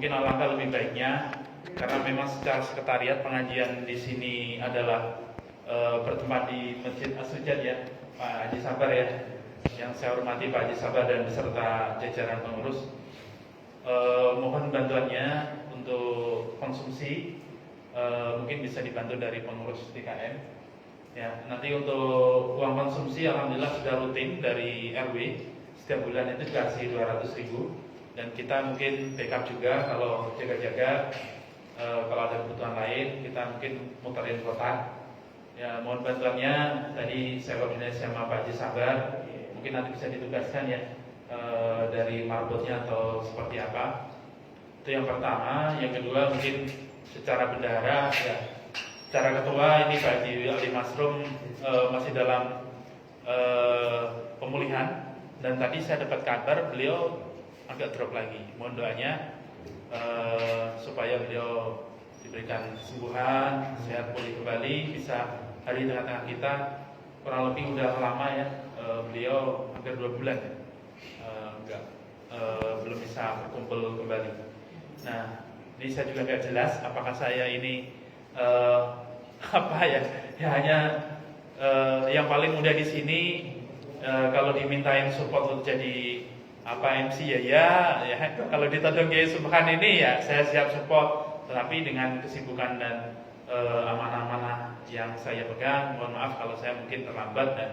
mungkin alangkah lebih baiknya karena memang secara sekretariat pengajian di sini adalah bertempat di Masjid As-Sujud ya, Pak Haji Sabar ya, yang saya hormati Pak Haji Sabar dan beserta jajaran pengurus. Mohon bantuannya untuk konsumsi, mungkin bisa dibantu dari pengurus DKM. Ya, nanti untuk uang konsumsi alhamdulillah sudah rutin dari RW, setiap bulan itu dikasih 200.000 dan kita mungkin backup juga kalau jaga-jaga, kalau ada kebutuhan lain kita mungkin muterin kota. Ya, mohon bantuannya. Tadi saya koordinasi sama Pak Haji Sabar, mungkin nanti bisa ditugaskan ya dari marbotnya atau seperti apa. Itu yang pertama. Yang kedua mungkin secara bendahara ya, secara ketua ini Pak Haji Ali Masrum masih dalam pemulihan dan tadi saya dapat kabar beliau agak drop lagi. Mohon doanya supaya beliau diberikan kesembuhan, sehat pulih kembali, bisa hari di tengah-tengah kita. Kurang lebih udah lama ya, beliau hampir 2 bulan ya, belum bisa berkumpul kembali. Nah, ini saya juga nggak jelas apakah saya ini apa ya, hanya yang paling mudah di sini kalau dimintain support untuk jadi MC ya, kalau ditodong Kiai Subhan ini ya saya siap support. Tetapi dengan kesibukan dan amanah-amanah yang saya pegang, mohon maaf kalau saya mungkin terlambat dan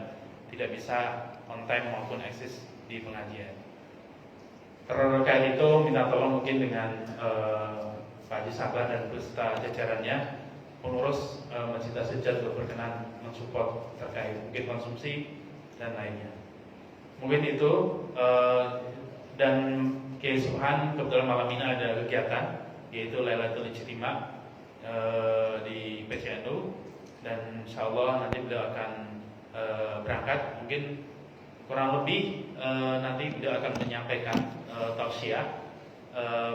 tidak bisa on time maupun eksis di pengajian. Terkait itu minta tolong mungkin dengan Pak Haji Sabar dan beserta jajarannya, pengurus Masjid As-Sujud untuk berkenan mensupport terkait mungkin konsumsi dan lainnya. Mungkin itu dan Kiai Subhan kebetulan malam ini ada kegiatan yaitu Lailatul Ijtima di PCNU dan insyaallah nanti beliau akan berangkat. Mungkin kurang lebih nanti beliau akan menyampaikan tausiah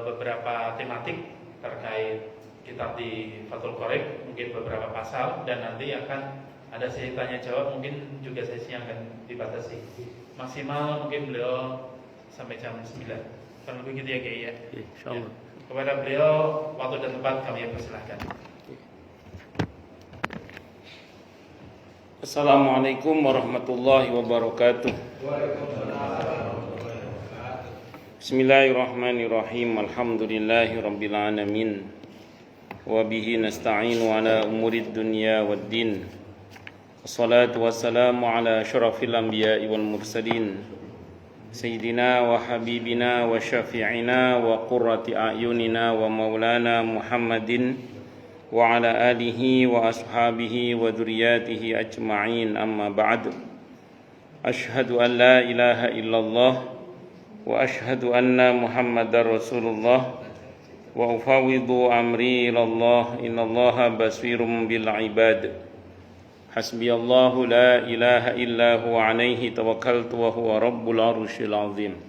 beberapa tematik terkait kitab di Fathul Qorib, mungkin beberapa pasal, dan nanti akan ada sesi tanya jawab, mungkin juga sesi yang akan dibatasi. Maksimal mungkin beliau sampai jam 9. Kurang lebih gitu ya Kiai ya. Insyaallah. Ya. Kepada beliau waktu dan tempat kami persilahkan. Assalamualaikum warahmatullahi wabarakatuh. Bismillahirrahmanirrahim. Alhamdulillahi rabbil alamin. Wa bihi nasta'inu ala umurid dunya waddin. Wassalatu wassalamu ala asyrafil anbiya'i wal mursalin. Sayyidina wa habibina wa syafi'ina wa qurrati a'yunina wa maulana Muhammadin wa ala alihi wa ashabihi wa dzurriyyatihi ajma'in, amma ba'd. Asyhadu an la ilaha illallah wa asyhadu anna Muhammadar Rasulullah wa ufawwidu amri ilallah, innallaha basirum bil ibad. Hasbiyallahu la ilaha illa huwa alaihi tawakkaltu wa huwa rabbul arsyil azim.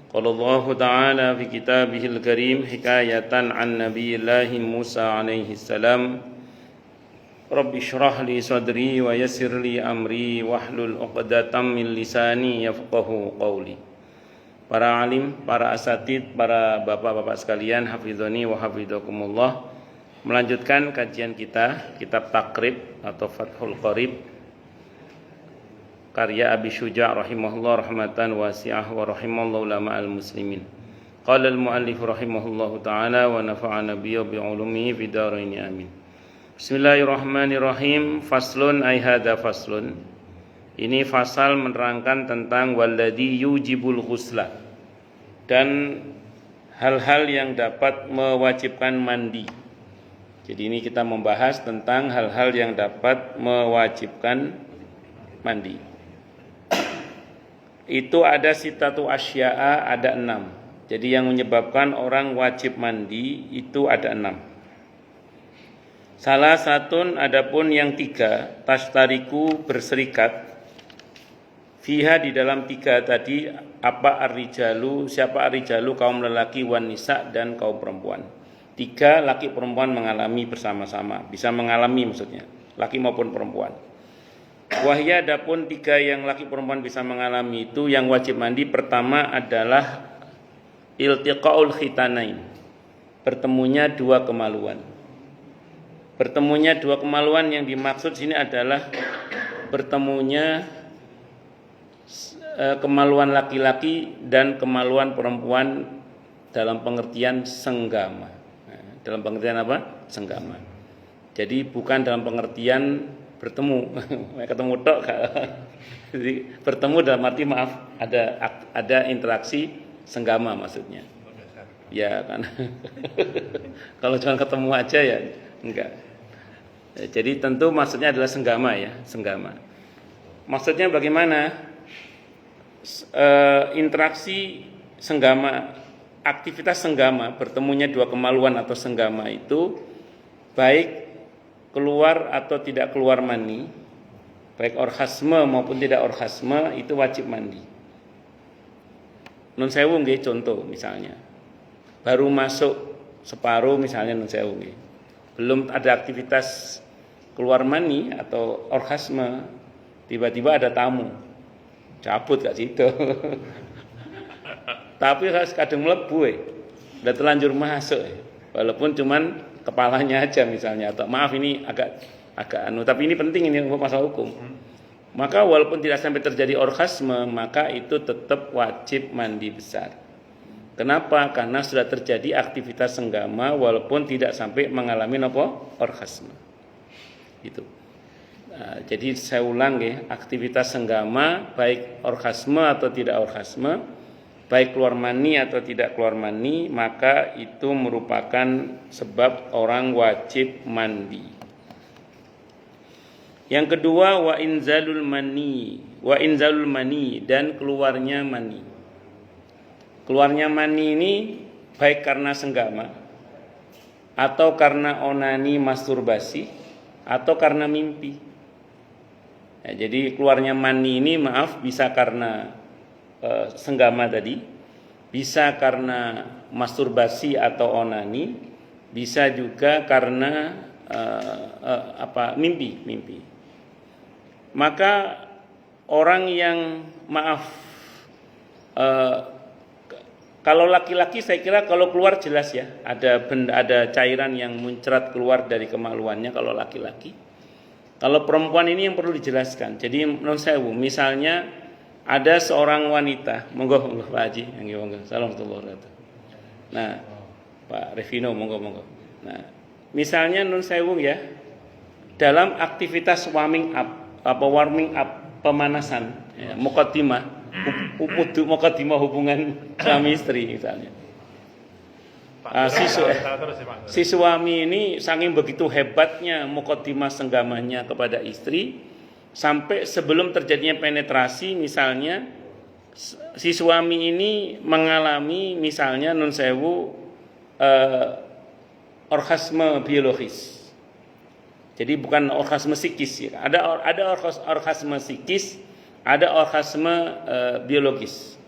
Qala Allah ta'ala fi kitabihil karim hikayatan an nabiyillahi Musa alaihi salam, Rabbi shrah li sadri wa yassir li amri wahlul 'uqdatam min lisani yafqahu qawli. Para alim, para asatid, para bapak-bapak sekalian, hafizani wa hafizakumullah. Melanjutkan kajian kita kitab Takrib atau Fathul Qorib karya Abi Syuja' rahimahullah rahmatan wasi'ah wa rahimallahu ulama al-muslimin. Qala al-muallif rahimahullahu ta'ala wa nafa'ana bi ulumihi fid dharain amin. Bismillahirrahmanirrahim. Faslun ay hadza faslun. Ini fasal menerangkan tentang walladzi yujibul ghusla dan hal-hal yang dapat mewajibkan mandi. Jadi ini kita membahas tentang hal-hal yang dapat mewajibkan mandi. Itu ada sitatu asya'a, ada 6. Jadi yang menyebabkan orang wajib mandi itu ada 6. Salah satun adapun yang 3, tashtariku berserikat. Fiha di dalam 3 tadi, apa ar-rijalu, siapa ar-rijalu, kaum lelaki, wan nisa dan kaum perempuan. 3 laki perempuan mengalami bersama-sama, bisa mengalami maksudnya, laki maupun perempuan. Wahya adapun 3 yang laki perempuan bisa mengalami itu yang wajib mandi, pertama adalah iltiqaul khitanain, bertemunya dua kemaluan. Bertemunya dua kemaluan yang dimaksud sini adalah bertemunya kemaluan laki-laki dan kemaluan perempuan dalam pengertian senggama. Dalam pengertian apa? Senggama. Jadi bukan dalam pengertian bertemu, ketemu tok. Jadi bertemu dalam arti maaf ada interaksi senggama maksudnya. Ya kan. Kalau cuma ketemu aja ya enggak. Jadi tentu maksudnya adalah senggama ya, senggama. Maksudnya bagaimana? Interaksi senggama, aktivitas senggama, bertemunya dua kemaluan atau senggama itu baik keluar atau tidak keluar mani, baik orgasme maupun tidak orgasme itu wajib mandi. Nun sewu nggih contoh misalnya. Baru masuk separuh misalnya nun sewu nggih. Belum ada aktivitas keluar mani atau orgasme, tiba-tiba ada tamu. Cabut gak situ. Tapi harus kadang mlebu udah terlanjur masuk walaupun cuman kepalanya aja misalnya, atau maaf ini agak tapi ini penting, ini masalah hukum. Maka walaupun tidak sampai terjadi orgasme, maka itu tetap wajib mandi besar. Kenapa? Karena sudah terjadi aktivitas senggama walaupun tidak sampai mengalami orgasme. Itu. Nah, jadi saya ulang ya, aktivitas senggama baik orgasme atau tidak orgasme, baik keluar mani atau tidak keluar mani, maka itu merupakan sebab orang wajib mandi. Yang kedua wa inzalul mani dan keluarnya mani. Keluarnya mani ini baik karena senggama atau karena onani masturbasi atau karna mimpi. Ya, jadi keluarnya mani ini bisa karena senggama tadi, bisa karena masturbasi atau onani, bisa juga karena mimpi. Maka orang yang kalau laki-laki saya kira kalau keluar jelas ya, ada cairan yang muncrat keluar dari kemaluannya kalau laki-laki. Kalau perempuan ini yang perlu dijelaskan. Jadi menurut saya, misalnya ada seorang wanita, monggo Pak Haji, monggo. Assalamualaikum. Nah, Pak Revino, monggo. Nah, misalnya nun sewu ya, dalam aktivitas warming up, pemanasan, ya, muqaddimah hubungan suami istri misalnya. Si suami ini saking begitu hebatnya muqaddimah senggamanya kepada istri, sampai sebelum terjadinya penetrasi misalnya si suami ini mengalami misalnya nun sewu orgasme biologis. Jadi bukan orgasme psikis ya. Ada orgasme psikis, ada orgasme biologis.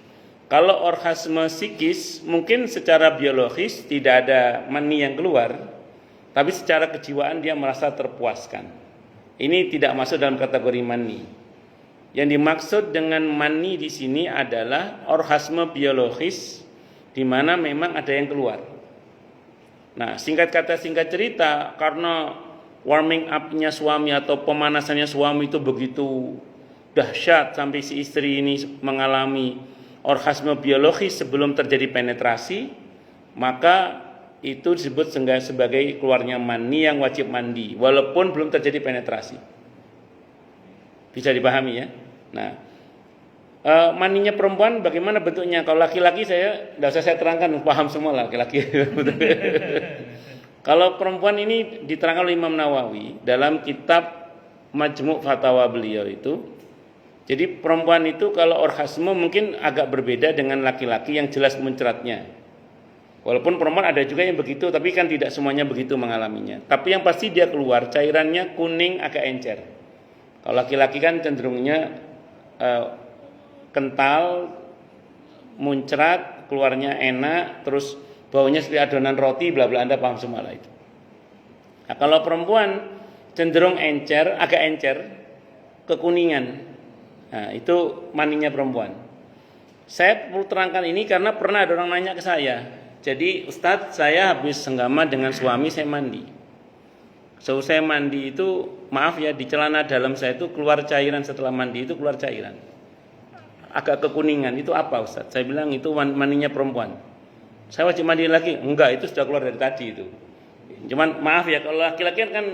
Kalau orgasme psikis mungkin secara biologis tidak ada mani yang keluar, tapi secara kejiwaan dia merasa terpuaskan. Ini tidak masuk dalam kategori mani. Yang dimaksud dengan mani di sini adalah orgasme biologis di mana memang ada yang keluar. Nah, singkat cerita, karena warming up-nya suami atau pemanasannya suami itu begitu dahsyat sampai si istri ini mengalami orgasme biologis sebelum terjadi penetrasi, maka itu disebut sebagai keluarnya mani yang wajib mandi walaupun belum terjadi penetrasi. Bisa dipahami ya? Nah, maninya perempuan bagaimana bentuknya? Kalau laki-laki tidak usah saya terangkan, paham semua laki-laki. Kalau perempuan ini diterangkan oleh Imam Nawawi dalam kitab Majmu' Fatawa beliau itu. Jadi perempuan itu kalau orgasme mungkin agak berbeda dengan laki-laki yang jelas muncratnya. Walaupun perempuan ada juga yang begitu, tapi kan tidak semuanya begitu mengalaminya. Tapi yang pasti dia keluar cairannya kuning agak encer. Kalau laki-laki kan cenderungnya kental, muncrat, keluarnya enak, terus baunya seperti adonan roti, bla bla, Anda paham semua lah itu. Nah, kalau perempuan cenderung encer, agak encer, kekuningan. Nah, itu maninya perempuan. Saya perlu terangkan ini karena pernah ada orang nanya ke saya. Jadi Ustadz, saya habis senggama dengan suami, saya mandi. Saya mandi itu, maaf ya, di celana dalam saya itu keluar cairan, setelah mandi itu keluar cairan. Agak kekuningan, itu apa Ustadz? Saya bilang itu mandinya perempuan. Saya wajib mandi lagi? Enggak, itu sudah keluar dari tadi itu. Cuman maaf ya, kalau laki-laki kan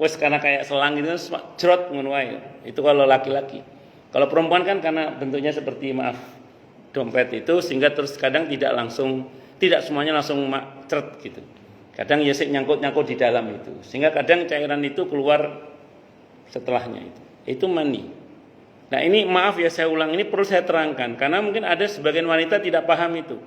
wes karena kayak selang gitu, cerot ngono wae. Itu kalau laki-laki. Kalau perempuan kan karena bentuknya seperti dompet itu, sehingga terus kadang tidak semuanya langsung ceret gitu. Kadang ya nyangkut di dalam itu, sehingga kadang cairan itu keluar setelahnya itu. Itu mani. Nah ini maaf ya, saya ulang, ini perlu saya terangkan karena mungkin ada sebagian wanita tidak paham itu.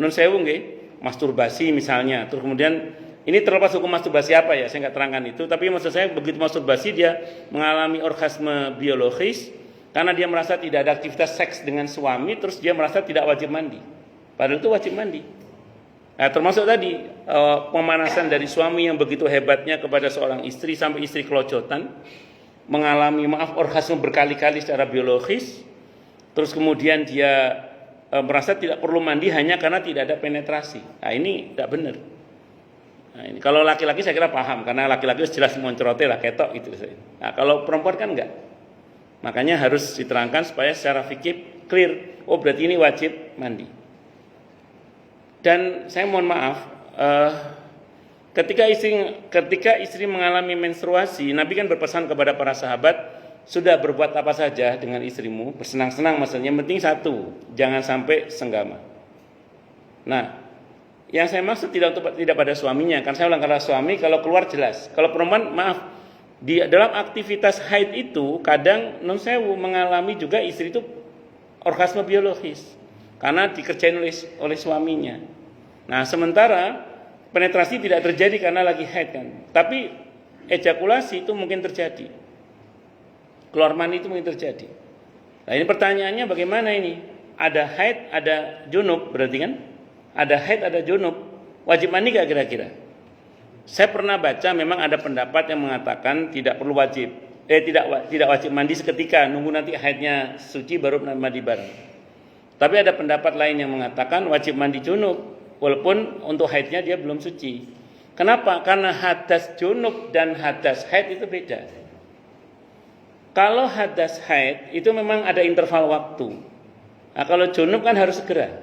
Nun sewu nggih, masturbasi misalnya, terus kemudian ini terlepas hukum masturbasi apa ya, saya nggak terangkan itu, tapi maksud saya begitu masturbasi dia mengalami orgasme biologis karena dia merasa tidak ada aktivitas seks dengan suami, terus dia merasa tidak wajib mandi. Padahal itu wajib mandi. Nah, termasuk tadi pemanasan dari suami yang begitu hebatnya kepada seorang istri sampai istri kelojotan, mengalami orgasme berkali-kali secara biologis, terus kemudian dia merasa tidak perlu mandi hanya karena tidak ada penetrasi. Nah, ini tidak benar. Nah, ini kalau laki-laki saya kira paham karena laki-laki jelas moncerote lah ketok itu. Nah, kalau perempuan kan enggak. Makanya harus diterangkan supaya secara fikih clear. Oh, berarti ini wajib mandi. Dan saya mohon maaf, ketika istri mengalami menstruasi, Nabi kan berpesan kepada para sahabat, sudah berbuat apa saja dengan istrimu, bersenang-senang maksudnya, yang penting satu, jangan sampai senggama. Nah, yang saya maksud tidak pada suaminya, karena saya ulang, karena suami kalau keluar jelas. Kalau perempuan, maaf, di dalam aktivitas haid itu kadang non sewu mengalami juga istri itu orgasme biologis karena dikerjain oleh suaminya. Nah, sementara penetrasi tidak terjadi karena lagi haid kan. Tapi ejakulasi itu mungkin terjadi. Keluar mani itu mungkin terjadi. Nah, ini pertanyaannya bagaimana ini? Ada haid, ada junub berarti kan? Ada haid, ada junub. Wajib mandi gak kira-kira? Saya pernah baca memang ada pendapat yang mengatakan tidak perlu wajib. Tidak wajib mandi seketika, nunggu nanti haidnya suci baru mandi bareng. Tapi ada pendapat lain yang mengatakan wajib mandi junub. Walaupun untuk haidnya dia belum suci. Kenapa? Karena hadas junub dan hadas haid itu beda. Kalau hadas haid itu memang ada interval waktu. Nah, kalau junub kan harus segera.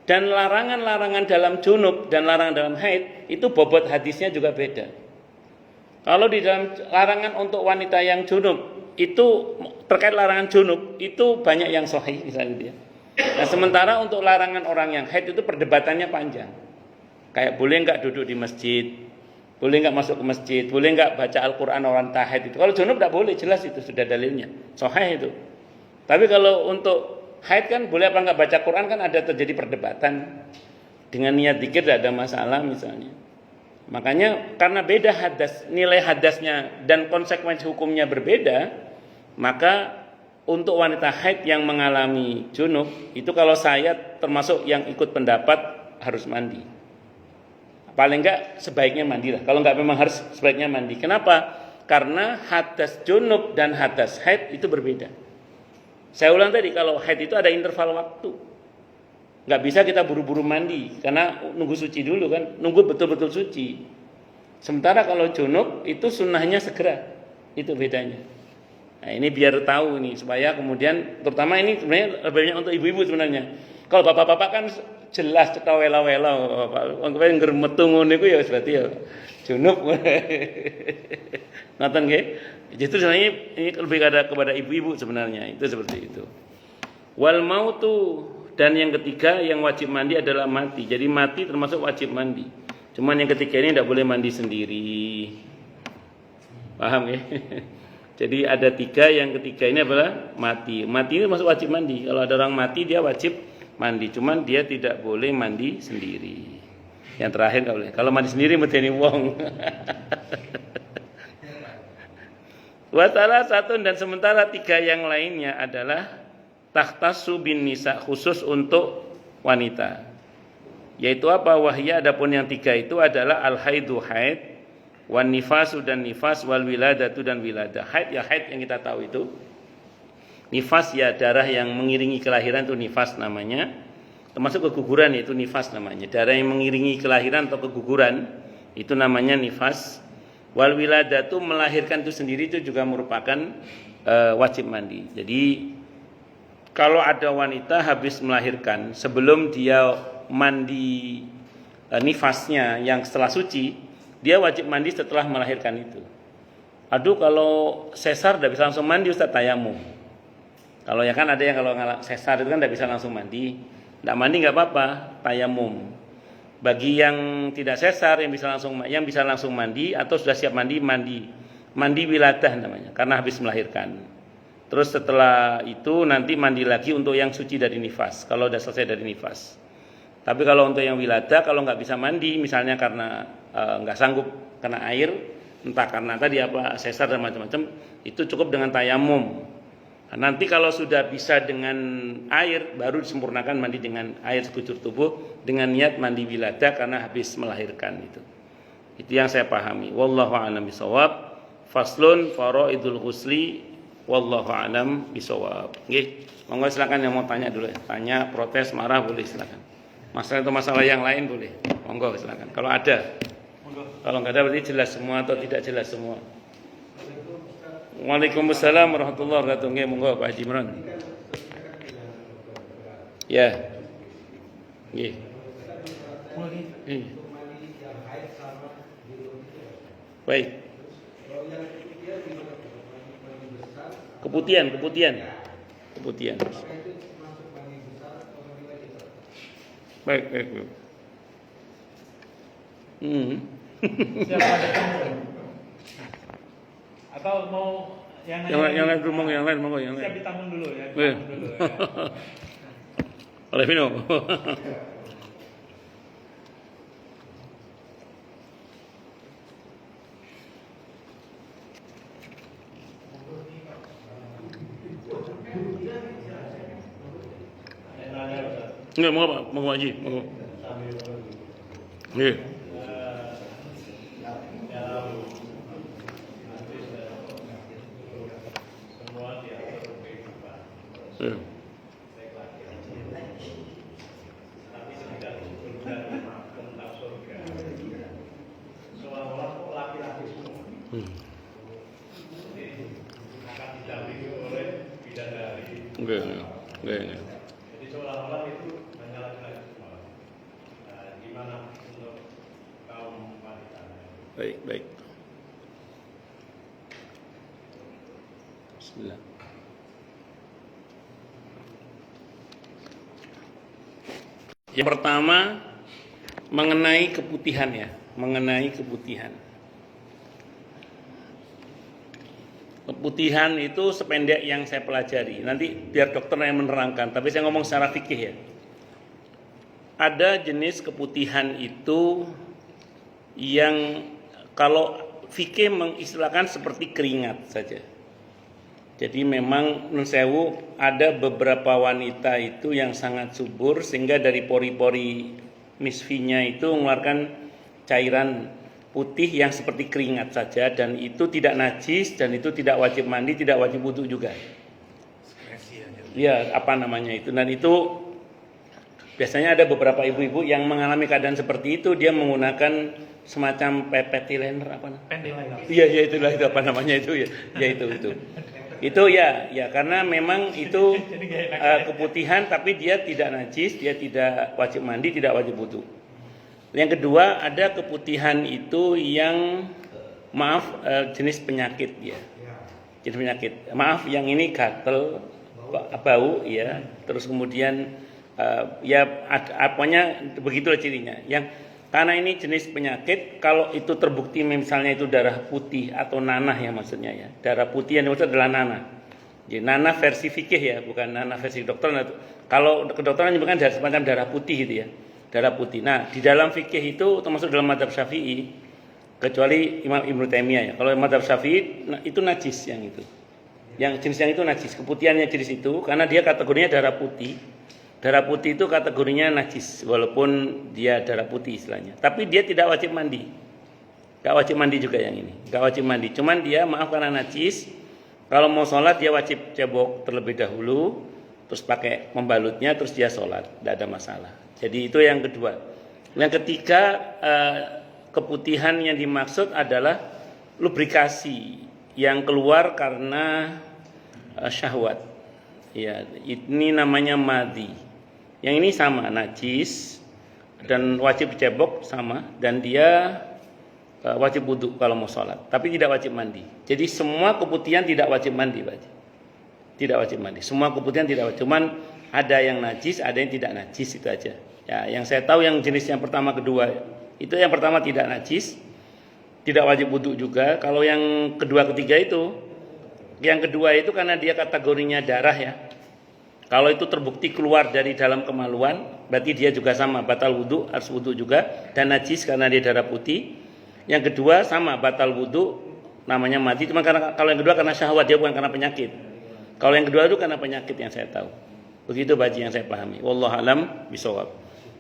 Dan larangan-larangan dalam junub dan larangan dalam haid itu bobot hadisnya juga beda. Kalau di dalam larangan untuk wanita yang junub itu terkait larangan junub itu banyak yang sahih misalnya dia. Nah, sementara untuk larangan orang yang haid itu perdebatannya panjang. Kayak boleh nggak duduk di masjid, boleh nggak masuk ke masjid, boleh nggak baca Al-Quran orang haid itu. Kalau junub nggak boleh, jelas itu sudah dalilnya, sahih itu. Tapi kalau untuk haid kan boleh apa nggak baca Quran kan ada terjadi perdebatan. Dengan niat dzikir tidak ada masalah misalnya. Makanya karena beda hadas, nilai hadasnya dan konsekuensi hukumnya berbeda, maka untuk wanita haid yang mengalami junub, itu kalau saya termasuk yang ikut pendapat harus mandi. Paling enggak sebaiknya mandi lah. Kalau enggak memang harus sebaiknya mandi. Kenapa? Karena hadas junub dan hadas haid itu berbeda. Saya ulang tadi, kalau haid itu ada interval waktu. Enggak bisa kita buru-buru mandi, karena nunggu suci dulu kan, nunggu betul-betul suci. Sementara kalau junub itu sunnahnya segera, itu bedanya. Nah, ini biar tahu ini supaya kemudian terutama ini sebenarnya lebih banyak untuk ibu-ibu sebenarnya. Kalau bapak-bapak kan jelas cetak wela-wela, anggapan ngremetu ngono iku ya berarti ya junub. Ngoten nggih. Justru sebenarnya ini lebih kepada ibu-ibu sebenarnya, itu seperti itu. Wal mautu, dan yang ketiga yang wajib mandi adalah mati. Jadi mati termasuk wajib mandi. Cuman yang ketiga ini tidak boleh mandi sendiri. Paham ya? Jadi ada tiga, yang ketiga ini adalah mati. Mati ini masuk wajib mandi. Kalau ada orang mati dia wajib mandi. Cuman dia tidak boleh mandi sendiri. Yang terakhir nggak boleh. Kalau mandi sendiri medeni wong. Salah satu dan sementara tiga yang lainnya adalah takhtassu bin nisa, khusus untuk wanita. Yaitu apa? Wahya, adapun yang tiga itu adalah al-haidu haid, wan nifasu dan nifas, wal wiladatu dan wiladah. Haid ya haid yang kita tahu itu. Nifas ya darah yang mengiringi kelahiran itu nifas namanya. Termasuk keguguran itu nifas namanya. Darah yang mengiringi kelahiran atau keguguran itu namanya nifas. Wal wiladatu melahirkan itu sendiri itu juga merupakan wajib mandi. Jadi kalau ada wanita habis melahirkan sebelum dia mandi nifasnya yang setelah suci, dia wajib mandi setelah melahirkan itu. Aduh kalau sesar tidak bisa langsung mandi Ustaz, tayamum. Kalau ya kan ada yang kalau sesar itu kan tidak bisa langsung mandi. Tidak mandi nggak apa-apa, tayamum. Bagi yang tidak sesar yang bisa langsung mandi atau sudah siap mandi wiladah namanya karena habis melahirkan. Terus setelah itu nanti mandi lagi untuk yang suci dari nifas kalau sudah selesai dari nifas. Tapi kalau untuk yang wiladah kalau nggak bisa mandi misalnya karena nggak sanggup kena air, entah karena tadi apa sesar dan macam-macam, itu cukup dengan tayamum. Nah, nanti kalau sudah bisa dengan air baru disempurnakan mandi dengan air sekujur tubuh dengan niat mandi wiladah karena habis melahirkan itu. Itu yang saya pahami. Wallahu a'lam bishawab. Faslun faraidul ghusli wallahu a'lam bishawab. Nggih, monggo silakan yang mau tanya dulu ya. Tanya, protes, marah boleh silakan. Masalah itu masalah yang lain boleh. Monggo silakan. Kalau ada. Kalau enggak ada berarti jelas semua atau tidak jelas semua. Waalaikumsalam warahmatullahi wabarakatuh. Nggih, monggo Pak Haji Imran. Ya. Nggih. Baik. Keputihan. Baik. Siapa ada kamu? Atau mau yang lain dulu, yang lain monggo yang lain. Siap ditampung dulu ya. Oleh Vino. Enggak, monggo Haji, monggo. Nggih. Jadi seolah-olah itu hanya laki-laki semua. Gimana untuk kaum wanita? Baik. Bismillah. Yang pertama mengenai keputihan ya, Keputihan itu sependek yang saya pelajari. Nanti biar dokter yang menerangkan, tapi saya ngomong secara fikih ya. Ada jenis keputihan itu yang kalau fikih mengistilahkan seperti keringat saja. Jadi memang nun sewu ada beberapa wanita itu yang sangat subur sehingga dari pori-pori misfinya itu mengeluarkan cairan putih yang seperti keringat saja dan itu tidak najis dan itu tidak wajib mandi, tidak wajib wudu juga. Ya, apa namanya itu? Dan itu biasanya ada beberapa ibu-ibu yang mengalami keadaan seperti itu, dia menggunakan semacam pepet liner apa namanya? Iya, itulah itu apa namanya itu ya. Ya itu. Itu ya karena memang itu keputihan tapi dia tidak najis, dia tidak wajib mandi, tidak wajib wudu. Yang kedua ada keputihan itu yang jenis penyakit ya. Jenis penyakit. Maaf yang ini gatel, bau ya. Terus kemudian apanya begitulah cirinya. Yang karena ini jenis penyakit kalau itu terbukti misalnya itu darah putih atau nanah ya maksudnya ya. Darah putih yang dimaksud adalah nanah. Jadi nanah versi fikih ya, bukan nanah versi dokter. Kalau kedokteran menyebutkan semacam darah putih gitu ya. Darah putih. Nah, di dalam fikih itu termasuk dalam mazhab Syafi'i, kecuali Imam Ibnu Taimiyah ya. Kalau mazhab Syafi'i itu najis yang itu. Yang jenis yang itu najis, keputihannya jenis itu karena dia kategorinya darah putih. Darah putih itu kategorinya najis walaupun dia darah putih istilahnya. Tapi dia tidak wajib mandi. Enggak wajib mandi juga yang ini. Enggak wajib mandi. Cuman dia maaf karena najis, Kalau mau sholat dia wajib cebok terlebih dahulu, terus pakai membalutnya, terus dia sholat, tidak ada masalah. Jadi itu yang kedua. Yang ketiga, keputihan yang dimaksud adalah lubrikasi yang keluar karena syahwat. Ya, ini namanya madhi. Yang ini sama, najis dan wajib dicebok sama, dan dia wajib wudu kalau mau sholat, tapi tidak wajib mandi. Jadi semua keputihan tidak wajib mandi, Pak. Tidak wajib mandi. Semua keputihan tidak wajib. Cuman ada yang najis, ada yang tidak najis, itu aja. Ya, yang saya tahu yang jenis yang pertama, kedua itu yang pertama tidak najis, tidak wajib wudu juga. Kalau yang kedua, ketiga itu, yang kedua itu karena dia kategorinya darah ya. Kalau itu terbukti keluar dari dalam kemaluan, berarti dia juga sama, batal wudu, harus wudu juga, dan najis karena dia darah putih. Yang kedua sama, batal wudu, namanya mati. Cuma karena kalau yang kedua karena syahwat, dia bukan karena penyakit. Kalau yang kedua itu karena penyakit yang saya tahu. Begitu Baji yang saya pahami. Wallahu alam bisawab.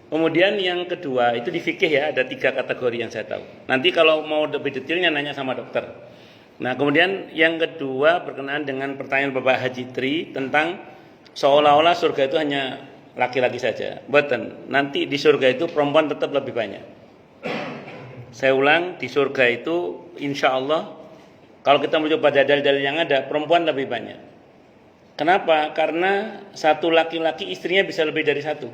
Kemudian yang kedua itu di fikih ya, ada 3 kategori yang saya tahu. Nanti kalau mau lebih detailnya nanya sama dokter. Nah kemudian yang kedua berkenaan dengan pertanyaan Bapak Haji Tri tentang seolah-olah surga itu hanya laki-laki saja. Betul. Nanti di surga itu perempuan tetap lebih banyak. Saya ulang, di surga itu insya Allah kalau kita merujuk pada dalil-dalil yang ada, perempuan lebih banyak. Kenapa? Karena satu laki-laki istrinya bisa lebih dari satu.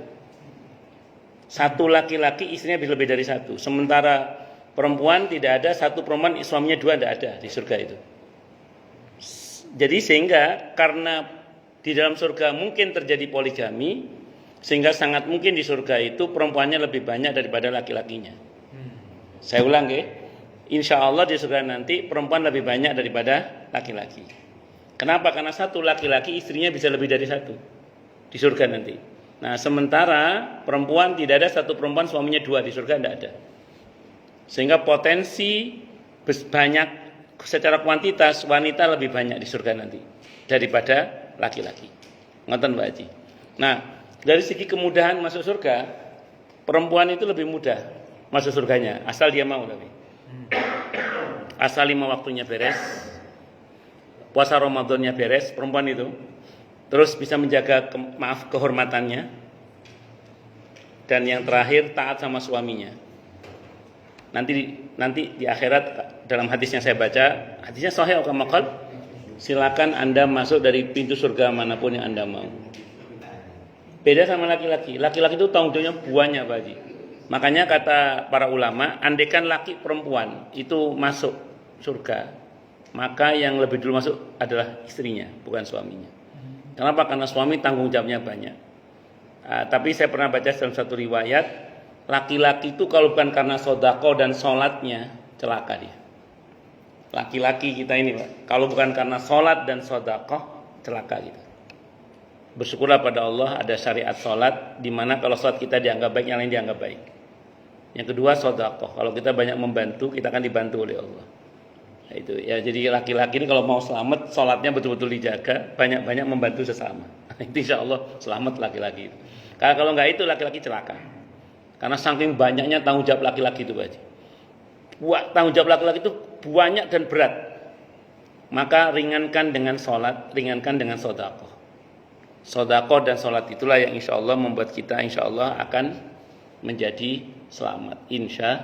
Satu laki-laki istrinya bisa lebih dari satu. Sementara perempuan tidak ada, satu perempuan suaminya 2 tidak ada di surga itu. Jadi sehingga karena di dalam surga mungkin terjadi poligami, sehingga sangat mungkin di surga itu perempuannya lebih banyak daripada laki-lakinya. Saya ulang ya, insya Allah di surga nanti perempuan lebih banyak daripada laki-laki. Kenapa? Karena satu laki-laki istrinya bisa lebih dari satu di surga nanti. Nah sementara perempuan tidak ada satu perempuan suaminya 2 di surga, tidak ada. Sehingga potensi banyak secara kuantitas wanita lebih banyak di surga nanti daripada laki-laki. Ngoten Mbak Haji. Nah dari segi kemudahan masuk surga, perempuan itu lebih mudah masuk surganya, asal dia mau tapi. Asal 5 waktunya beres, puasa Ramadannya beres, perempuan itu. Terus bisa menjaga kehormatannya. Dan yang terakhir taat sama suaminya. Nanti di akhirat dalam hadis yang saya baca, hadisnya sahih atau maqal, silakan Anda masuk dari pintu surga manapun yang Anda mau. Beda sama laki-laki. Laki-laki itu tanggung jawabnya banyak, Pak Haji. Makanya kata para ulama, andaikan laki perempuan itu masuk surga, maka yang lebih dulu masuk adalah istrinya, bukan suaminya. Kenapa? Karena suami tanggung jawabnya banyak. Tapi saya pernah baca dalam satu riwayat, laki-laki itu kalau bukan karena sodako dan sholatnya, celaka dia. Laki-laki kita ini Pak, kalau bukan karena sholat dan sodako, celaka kita. Bersyukurlah pada Allah ada syariat sholat, di mana kalau sholat kita dianggap baik, yang lain dianggap baik. Yang kedua sodako, kalau kita banyak membantu, kita akan dibantu oleh Allah. Nah, itu ya, jadi laki-laki ini kalau mau selamat, sholatnya betul-betul dijaga, banyak-banyak membantu sesama. Itu insya Allah selamat laki-laki itu. Karena kalau nggak itu laki-laki celaka. Karena saking banyaknya tanggung jawab laki-laki itu Pak. Tanggung jawab laki-laki itu banyak dan berat. Maka ringankan dengan sholat, ringankan dengan sodako. Sodako dan sholat itulah yang insya Allah membuat kita insya Allah akan menjadi selamat. Insya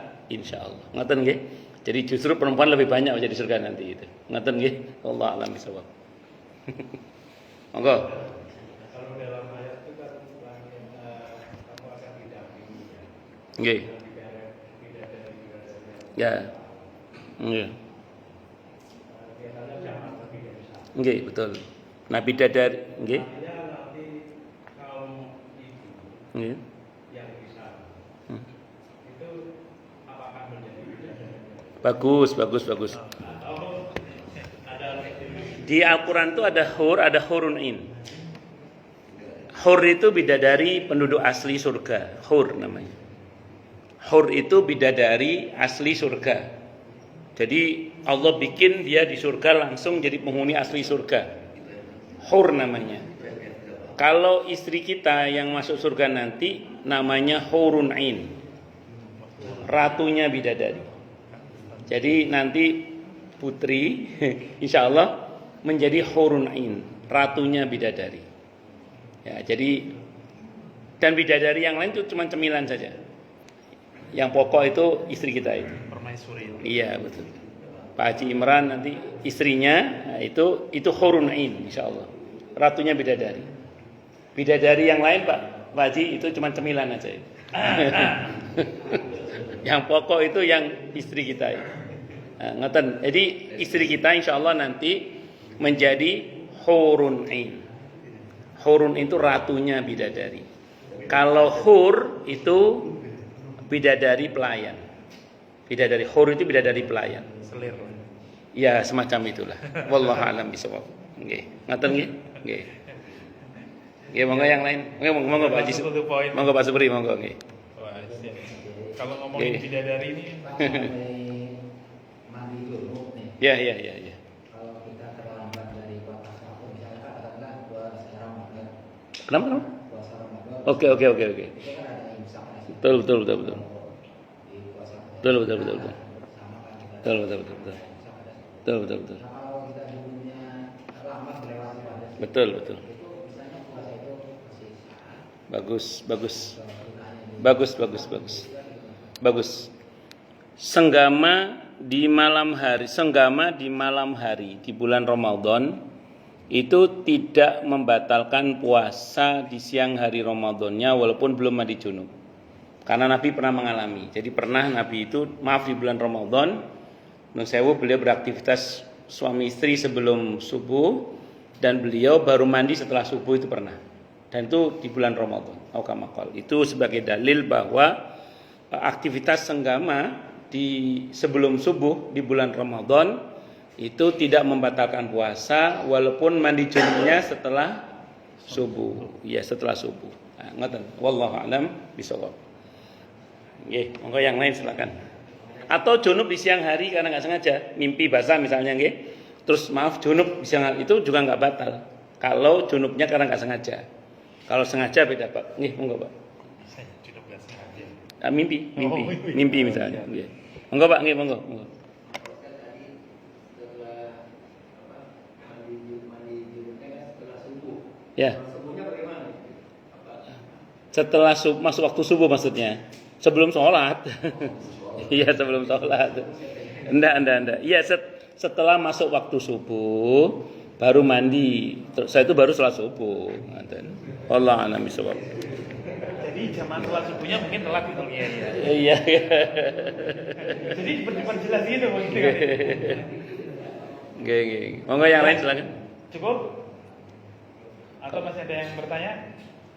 Allah. Ngaten nggih? Jadi justru perempuan lebih banyak menjadi surga nanti itu. Ngaten nggih? Allah alam bisawab. Monggo. Kalau dalam ayat itu kan kamu akan didampingi ya. Nggih. Ya. Nggih. Biasanya jangan lebih dari satu. Nggih, betul. Nabi dadar nggih. Artinya nanti kaum ibu Nggih. yang bisa itu apakah menjadi bidadari? Bagus. Atau ada Di Al-Quran itu ada hur, ada hurun in. Hur itu bidadari penduduk asli surga. Hur namanya. Hur itu bidadari asli surga. Jadi Allah bikin dia di surga langsung jadi penghuni asli surga. Hur namanya. Kalau istri kita yang masuk surga nanti namanya hurun in. Ratunya bidadari. Jadi nanti putri insya Allah menjadi hurun ain, ratunya bidadari. Ya, jadi dan bidadari yang lain itu cuma cemilan saja. Yang pokok itu istri kita itu. Permaisuri. Iya, betul. Pak Haji Imran nanti istrinya, nah itu hurun ain insyaallah. Ratunya bidadari. Bidadari yang lain Pak Haji itu cuma cemilan aja. Yang pokok itu yang istri kita itu. Nah, ngeten. Jadi istri kita insyaallah nanti menjadi hurun ain. Hurun itu ratunya bidadari. Kalau hur itu bidadari pelayan. Bidadari hur itu bidadari pelayan. Selir. Ya, semacam itulah. Wallahu a'lam bishawab. Nggih. Ngaten nggih? Nggih. Nggih, monggo yang lain. Monggo Pak Haji. Monggo Pak Supri, monggo nggih. Wah, siap. Kalau ngomongin bidadari ini mandi junub nih. Ya. Kalau kita terlambat dari puasa sahur, misalnya katakanlah puasa Ramadan. Kenapa? Puasa Ramadan. Oke. Itu kan ada imsak. Betul. Di puasa Betul. sama kan kita. Betul. Nah, kalau kita junubnya terlambat melewati batas. Betul. Itu misalnya puasa itu masih sah. Bagus. Senggama di malam hari di bulan Ramadan itu tidak membatalkan puasa di siang hari Ramadannya walaupun belum mandi junub. Karena Nabi pernah mengalami. Jadi pernah Nabi itu di bulan Ramadan nun sewu beliau beraktivitas suami istri sebelum subuh dan beliau baru mandi setelah subuh itu pernah. Dan itu di bulan Ramadan. Itu sebagai dalil bahwa aktivitas senggama di sebelum subuh di bulan Ramadan itu tidak membatalkan puasa walaupun mandi junubnya setelah subuh. Ya, setelah subuh. Nah, ngoten. Wallahu a'lam bishawab. Nggih, monggo yang lain silakan. Atau junub di siang hari karena nggak sengaja, mimpi basah misalnya nggih. Terus junub di siang hari itu juga nggak batal. Kalau junubnya karena nggak sengaja. Kalau sengaja beda Pak. Nggih, monggo Pak. saya junub nggak sengaja. Mimpi misalnya. Nggih. Monggo Pak, nggih monggo. Ya. Setelah masuk waktu subuh maksudnya. Sebelum sholat. Iya, sebelum sholat. Enggak. Iya, setelah masuk waktu subuh baru mandi. Saya itu baru sholat subuh. Allah a'lam bishawab. Jadi zaman sholat subuhnya mungkin telat gitu. Iya. Jadi diperjelas gitu begitu kan. Oke. Monggo yang lain silakan. Cukup? Atau masih ada yang bertanya?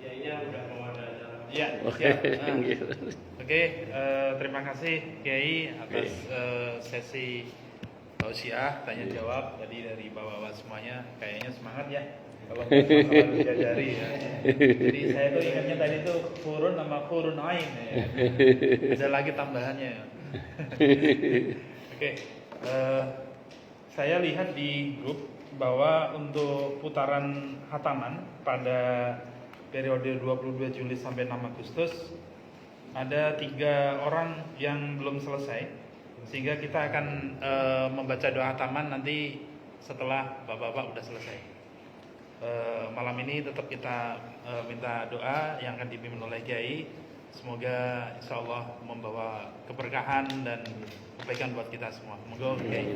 Ya, ini udah mau ada acara. Iya, siap. Oke, terima kasih Kiai atas sesi tausiah tanya jawab tadi dari bapak-bapak semuanya. Kayaknya semangat ya kalau masalah bidadari ya. Jadi saya tuh ingatnya tadi tuh kurun sama kurun ain ya. Ada lagi tambahannya. Oke, saya lihat di grup bahwa untuk putaran khataman pada periode 22 Juli sampai 6 Agustus ada 3 orang yang belum selesai, sehingga kita akan membaca doa khataman nanti setelah bapak-bapak udah selesai. Malam ini tetap kita minta doa yang akan dipimpin oleh Kiai. Semoga insya Allah membawa keberkahan dan kebaikan buat kita semua. Semoga Kiai.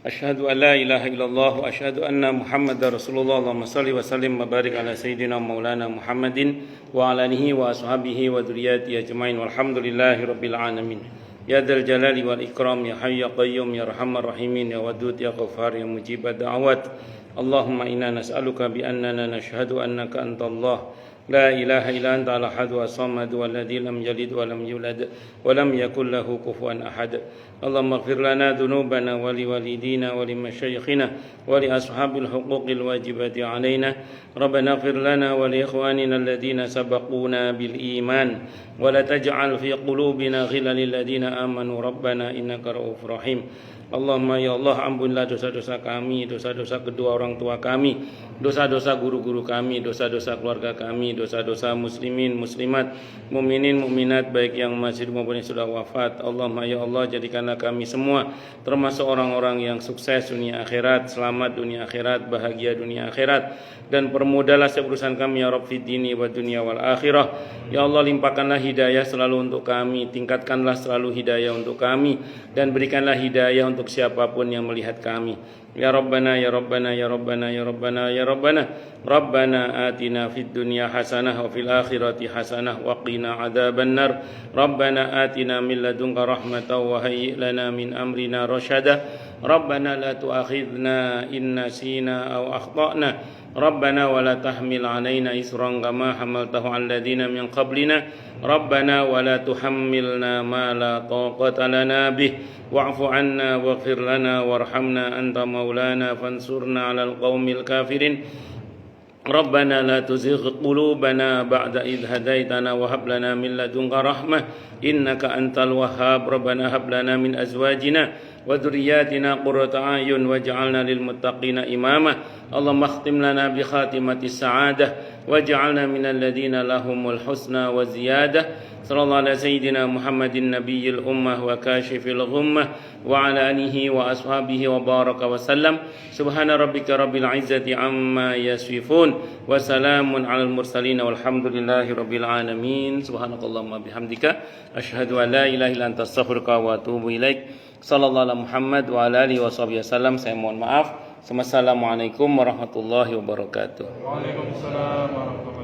Asyhadu an la ilaha illallah wa asyhadu anna Muhammadar Rasulullah. Allahumma shalli wa sallim wa barik ala sayyidina Maulana Muhammadin wa ala alihi wa ashabihi wa dzurriyyatihi ajmain walhamdulillahi rabbil alamin. Ya dzal jalali wal ikram ya hayy ya qayyum ya arhamar rahimin ya wadud ya ghaffar ya mujibad da'awat. Allahumma inna nas'aluka bi annana nashhadu annaka antallah la ilaha illa anta al-ahad wa samad walladzi lam yalid wa lam yulad wa lam yakul lahu kufuwan ahad. Allahumma ighfir lana dhunubana wa liwalidina wa limashayikhina wa li ashabil huquqil wajibati alaina. Rabbana ighfir lana wa li ikhwanina alladhina sabaquna bil iman wa la taj'al fi qulubina ghillan lil ladzina amanu rabbana innaka ra'ufur rahim. Allahumma ya Allah, ampunilah dosa-dosa kami, dosa-dosa kedua orang tua kami, dosa-dosa guru-guru kami, dosa-dosa keluarga kami, dosa-dosa muslimin, muslimat, mukminin, mukminat, baik yang masih maupun yang sudah wafat. Allahumma ya Allah, jadikanlah kami semua termasuk orang-orang yang sukses dunia akhirat, selamat dunia akhirat, bahagia dunia akhirat, dan permudahlah setiap urusan kami ya Rabb fid dini wa dunya wal akhirah. Ya Allah, limpahkanlah hidayah selalu untuk kami, tingkatkanlah selalu hidayah untuk kami, dan berikanlah hidayah untuk siapapun yang melihat kami. Ya Rabbana ya Rabbana ya Rabbana ya Rabbana ya Rabbana, Rabbana atina fid dunya hasanah wa fil akhirati hasanah wa qina adzabannar. Rabbana atina min ladunka rahmatan wa hayyi lana min amrina rasyada. Rabbana la tu'akhidna in nasina aw akhtana. Rabbana wa la tahmil 'alaina isran kama hamaltahu 'alal ladzina min qablina. Rabbana wa la tuhammilna ma la taqata lana bih. Wa'fu 'anna waghfir lana warhamna anta maulana fansurna 'alal qaumil kafirin. Rabbana la tuzigh qulubana ba'da idh hadaitana wa hab lana min ladunka rahmah innaka antal wahhab. Rabbana hab lana min azwajina wa dhurriyyatina qurrata a'yun waj'alna lil muttaqina imama. Allahumma khtim lana bi khatimatis sa'adah waj'alna minal ladzina lahumul husna wa ziyadah. Sallallahu ala sayyidina Muhammadin nabiyil ummah wa kashifil ghummah wa ala alihi wa ashabihi wa baraka wa sallam. Subhana rabbika rabbil izzati amma yasifun wa salamun alal mursalin walhamdulillahi rabbil alamin. Subhanakallahumma bihamdika asyhadu an la ilaha illa anta astaghfiruka wa atubu ilaik. Sallallahu ala Muhammad wa ala alihi wa sahbihi wasallam. Saya mohon maaf. Assalamualaikum warahmatullahi wabarakatuh. Waalaikumsalam warahmatullahi wabarakatuh.